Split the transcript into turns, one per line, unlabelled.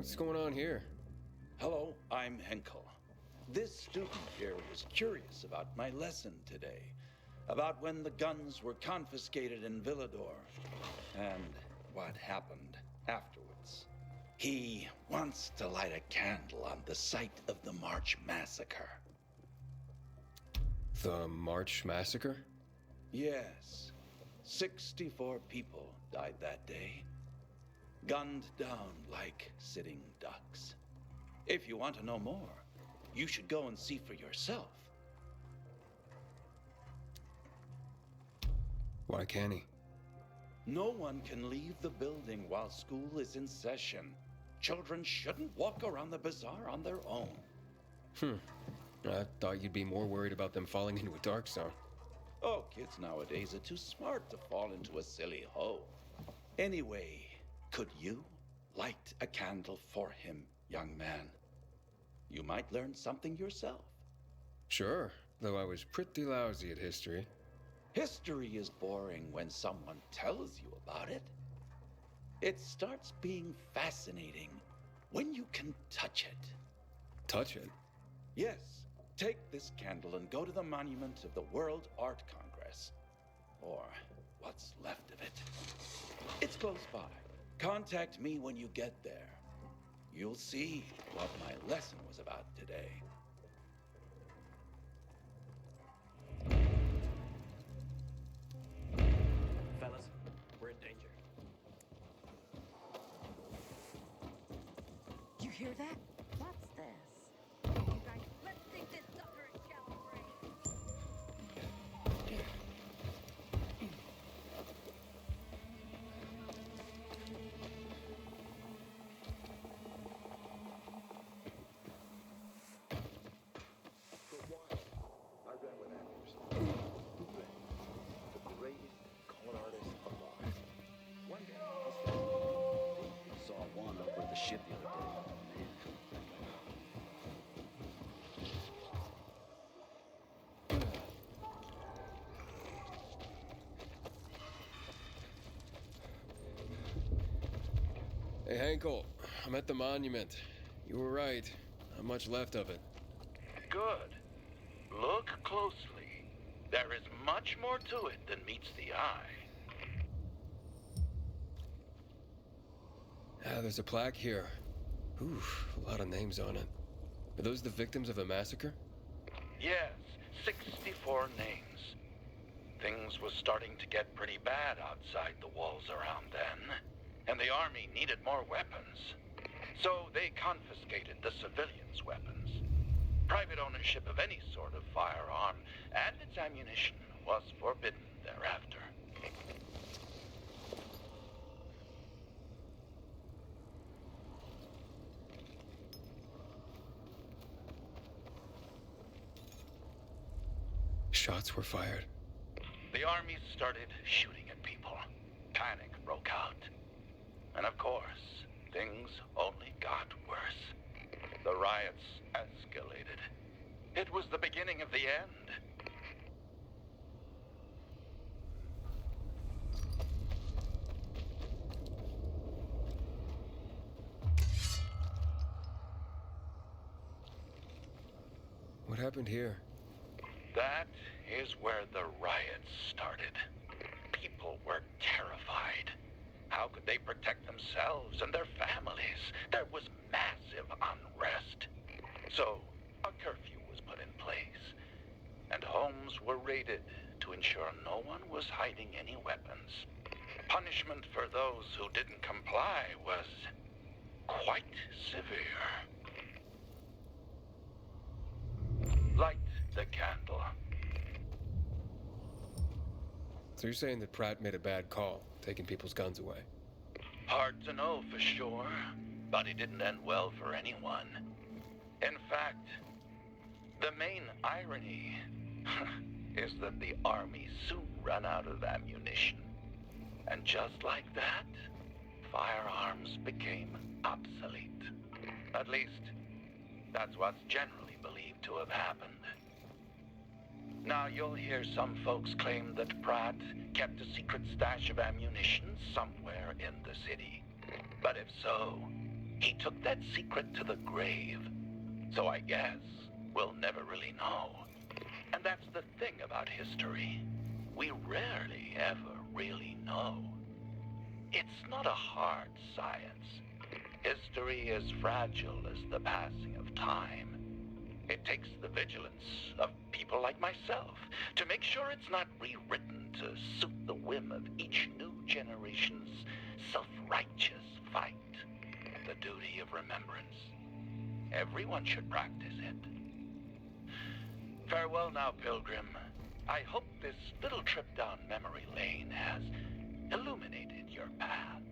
What's going on here?
Hello, I'm Henkel. This student here was curious about my lesson today, about when the guns were confiscated in Villador, and what happened afterwards. He wants to light a candle on the site of the March Massacre.
The March Massacre?
Yes, 64 people died that day, gunned down like sitting ducks. If you want to know more, you should go and see for yourself.
Why can't he?
No one can leave the building while school is in session. Children shouldn't walk around the bazaar on their own.
I thought you'd be more worried about them falling into a dark zone.
Oh, kids nowadays are too smart to fall into a silly hole. Anyway, could you light a candle for him, young man? You might learn something yourself.
Sure, though I was pretty lousy at history.
History is boring when someone tells you about it. It starts being fascinating when you can touch it.
Touch it?
Yes, take this candle and go to the monument of the World Art Congress. Or what's left of it. It's close by. Contact me when you get there. You'll see what my lesson was about today.
Fellas, we're in danger.
You hear that? What's this? You guys, let's take this sucker and calibrate.
For a while, I ran with Anderson. The greatest con artist alive. One day, I saw one over at the ship the other day. Man.
Hey, Henkel, I'm at the monument. You were right. Not much left of it.
Good. Look closely. There is much more to it than meets the eye.
There's a plaque here. Oof, a lot of names on it. Are those the victims of a massacre?
Yes, 64 names. Things was starting to get pretty bad outside the walls around then, and the army needed more weapons. So they confiscated the civilians' weapons. Private ownership of any sort of firearm and its ammunition was forbidden thereafter.
Shots were fired.
The army started shooting at people. Panic broke out. And of course, things only got worse. The riots escalated. It was the beginning of the end.
What happened here?
That is where the riots started. People were terrified. How could they protect themselves and their families? There was massive unrest. So, a curfew was put in place, and homes were raided to ensure no one was hiding any weapons. Punishment for those who didn't comply was quite severe. Light the candle.
So you're saying that Pratt made a bad call, taking people's guns away?
Hard to know for sure, but it didn't end well for anyone. In fact, the main irony is that the army soon ran out of ammunition. And just like that, firearms became obsolete. At least, that's what's generally believed to have happened. Now, you'll hear some folks claim that Pratt kept a secret stash of ammunition somewhere in the city. But if so, He took that secret to the grave. So I guess we'll never really know. And that's the thing about history. We rarely ever really know. It's not a hard science. History is fragile as the passing of time. It takes the vigilance of people like myself to make sure it's not rewritten to suit the whim of each new generation's self-righteous fight. The duty of remembrance. Everyone should practice it. Farewell now, Pilgrim. I hope this little trip down memory lane has illuminated your path.